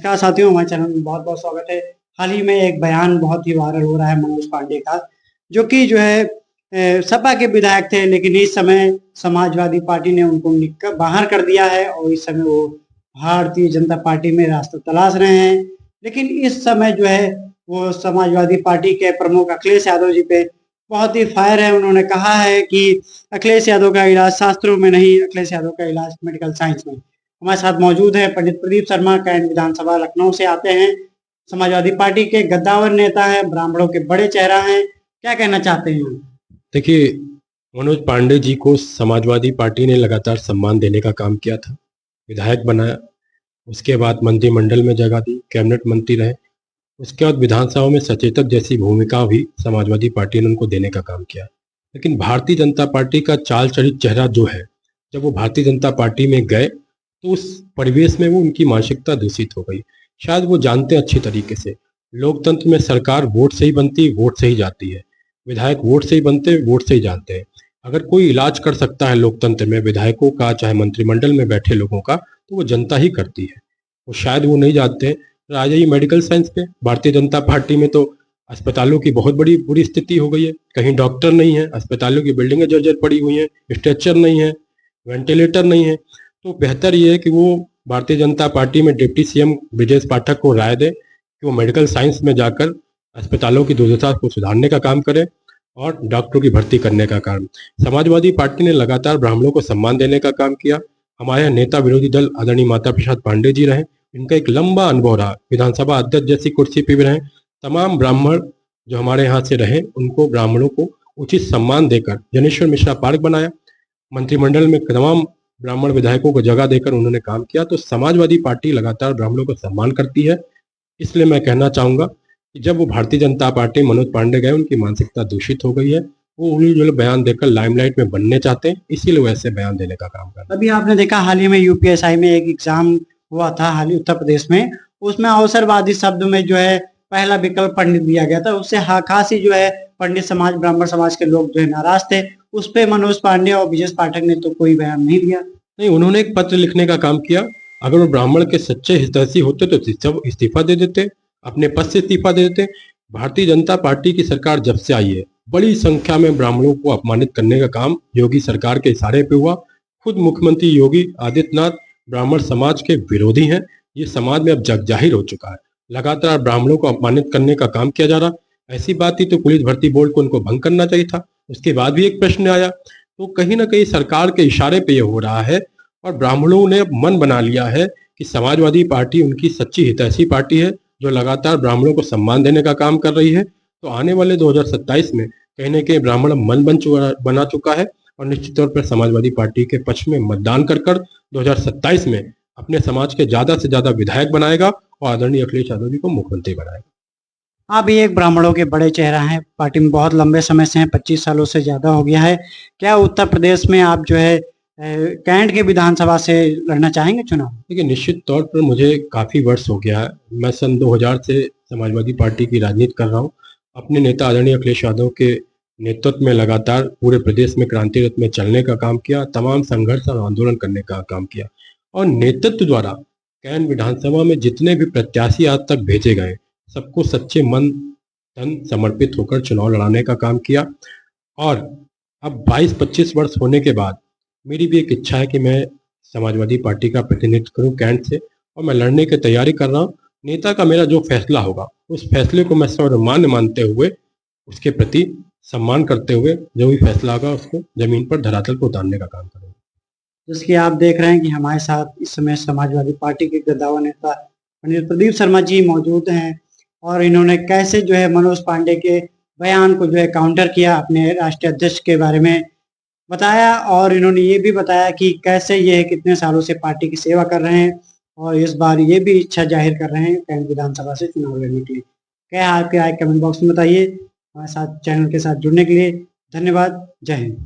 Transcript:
नमस्कार साथियों, हमारे चैनल में बहुत-बहुत स्वागत है। हाल ही में एक बयान बहुत ही वायरल हो रहा है मनोज पांडे का, जो कि सपा के विधायक थे, लेकिन इस समय समाजवादी पार्टी ने उनको बाहर कर दिया है और इस समय वो भारतीय जनता पार्टी में रास्ता तलाश रहे हैं। लेकिन इस समय वो समाजवादी पार्टी के प्रमुख अखिलेश यादव जी पे बहुत ही फायर है। उन्होंने कहा है कि अखिलेश यादव का इलाज शास्त्रों में नहीं, अखिलेश यादव का इलाज मेडिकल साइंस में। हमारे साथ मौजूद है पंडित प्रदीप शर्मा, कैंट विधानसभा लखनऊ से आते हैं, समाजवादी पार्टी के कद्दावर नेता हैं, ब्राह्मणों के बड़े चेहरा हैं। क्या कहना चाहते हैं? देखिए, मनोज पांडे जी को समाजवादी पार्टी ने लगातार सम्मान देने का काम किया था। विधायक बनाया, उसके बाद मंत्रिमंडल में जगह दी, कैबिनेट मंत्री रहे, उसके बाद विधानसभा में सचेतक जैसी भूमिका भी समाजवादी पार्टी ने उनको देने का काम किया। लेकिन भारतीय जनता पार्टी का चाल चलित चेहरा जो है, जब वो भारतीय जनता पार्टी में गए तो उस परिवेश में वो उनकी मानसिकता दूषित हो गई। शायद वो जानते हैं अच्छी तरीके से, लोकतंत्र में सरकार वोट से ही बनती, वोट से ही जाती है। विधायक वोट से ही बनते, वोट से ही जाते हैं। अगर कोई इलाज कर सकता है लोकतंत्र में विधायकों का, चाहे मंत्रिमंडल में बैठे लोगों का, तो वो जनता ही करती है। वो शायद वो नहीं जानते हैं। आ जाइए मेडिकल साइंस पे, भारतीय जनता पार्टी में तो अस्पतालों की बहुत बड़ी बुरी स्थिति हो गई है। कहीं डॉक्टर नहीं है, अस्पतालों की बिल्डिंगें जर्जर पड़ी हुई हैं, स्ट्रेचर नहीं है, वेंटिलेटर नहीं है। तो बेहतर ये है कि वो भारतीय जनता पार्टी में डिप्टी सीएम ब्रजेश पाठक को राय दे कि वो मेडिकल साइंस में जाकर अस्पतालों की दुर्दशा को सुधारने का काम करे और डॉक्टरों की भर्ती करने का काम। समाजवादी पार्टी ने लगातार ब्राह्मणों को सम्मान देने का काम किया। हमारे नेता विरोधी दल आदरणीय माता प्रसाद पांडे जी रहे, इनका एक लंबा अनुभव रहा, विधानसभा अध्यक्ष जैसी कुर्सी पे भी रहे। तमाम ब्राह्मण जो हमारे यहाँ से रहे, उनको ब्राह्मणों को उचित सम्मान देकर जनेश्वर मिश्रा पार्क बनाया। मंत्रिमंडल में तमाम ब्राह्मण विधायकों को जगह देकर उन्होंने काम किया। तो समाजवादी पार्टी लगातार ब्राह्मणों को सम्मान करती है। इसलिए मैं कहना चाहूंगा कि जब वो भारतीय जनता पार्टी मनोज पांडे गए, उनकी मानसिकता दूषित हो गई है। वो उन्हीं जो बयान देकर लाइमलाइट में बनने चाहते हैं, इसीलिए वैसे बयान देने का काम कर रहे हैं। अभी आपने देखा हाल ही में यूपीएसआई में एक एग्जाम हुआ था हाल ही उत्तर प्रदेश में, उसमें अवसरवादी शब्द में पहला विकल्प पंडित दिया गया था। उससे खासी पंडित समाज, ब्राह्मण समाज के लोग नाराज थे। उस पे मनोज पांडे और ब्रजेश पाठक ने तो कोई बयान नहीं दिया। नहीं, उन्होंने एक पत्र लिखने का काम किया। अगर वो ब्राह्मण के सच्चे हितैषी होते तो इस्तीफा दे देते, अपने पद से इस्तीफा दे देते। भारतीय जनता पार्टी की सरकार जब से आई है, बड़ी संख्या में ब्राह्मणों को अपमानित करने का काम योगी सरकार के इशारे पे हुआ। खुद मुख्यमंत्री योगी आदित्यनाथ ब्राह्मण समाज के विरोधी हैं। ये समाज में अब जग जाहिर हो चुका है। लगातार ब्राह्मणों को अपमानित करने का काम किया जा रहा। ऐसी बात थी तो पुलिस भर्ती बोर्ड को उनको भंग करना चाहिए था। उसके बाद भी एक प्रश्न आया। तो कहीं ना कहीं सरकार के इशारे पे ये हो रहा है और ब्राह्मणों ने अब मन बना लिया है कि समाजवादी पार्टी उनकी सच्ची हितैषी पार्टी है, जो लगातार ब्राह्मणों को सम्मान देने का काम कर रही है। तो आने वाले 2027 में कहीं ना कहीं ब्राह्मण मन बना चुका है और निश्चित तौर पर समाजवादी पार्टी के पक्ष में मतदान कर 2027 में अपने समाज के ज्यादा से ज्यादा विधायक बनाएगा और आदरणीय अखिलेश यादव जी को मुख्यमंत्री बनाएगा। आप भी एक ब्राह्मणों के बड़े चेहरा हैं, पार्टी में बहुत लंबे समय से हैं, 25 सालों से ज़्यादा हो गया है। क्या उत्तर प्रदेश में आप कैंट के विधानसभा से लड़ना चाहेंगे चुनाव? देखिए, निश्चित तौर पर मुझे काफ़ी वर्ष हो गया है। मैं सन 2000 से समाजवादी पार्टी की राजनीति कर रहा हूँ। अपने नेता आदरणीय अखिलेश यादव के नेतृत्व में लगातार पूरे प्रदेश में क्रांति रथ में चलने का काम किया, तमाम संघर्ष और आंदोलन करने का काम किया और नेतृत्व द्वारा कैंट विधानसभा में जितने भी प्रत्याशी आज तक भेजे गए, सबको सच्चे मन तन समर्पित होकर चुनाव लड़ाने का काम किया। और अब 22-25 वर्ष होने के बाद मेरी भी एक इच्छा है कि मैं समाजवादी पार्टी का प्रतिनिधित्व करूं कैंट से, और मैं लड़ने की तैयारी कर रहा हूं। नेता का मेरा जो फैसला होगा, उस फैसले को मैं सर्वमान्य मानते हुए, उसके प्रति सम्मान करते हुए जो भी फैसला होगा उसको जमीन पर धरातल पर उतारने का काम करूंगा। जैसे कि आप देख रहे हैं कि हमारे साथ इस समय समाजवादी पार्टी के गद्दावर नेता पंडित प्रदीप शर्मा जी मौजूद हैं और इन्होंने कैसे मनोज पांडे के बयान को काउंटर किया, अपने राष्ट्रीय अध्यक्ष के बारे में बताया और इन्होंने ये भी बताया कि कैसे ये कितने सालों से पार्टी की सेवा कर रहे हैं और इस बार ये भी इच्छा जाहिर कर रहे हैं कैंट विधानसभा से चुनाव लड़ने के लिए। क्या है आपकी राय, कमेंट बॉक्स में बताइए। हमारे साथ चैनल के साथ जुड़ने के लिए धन्यवाद। जय हिंद।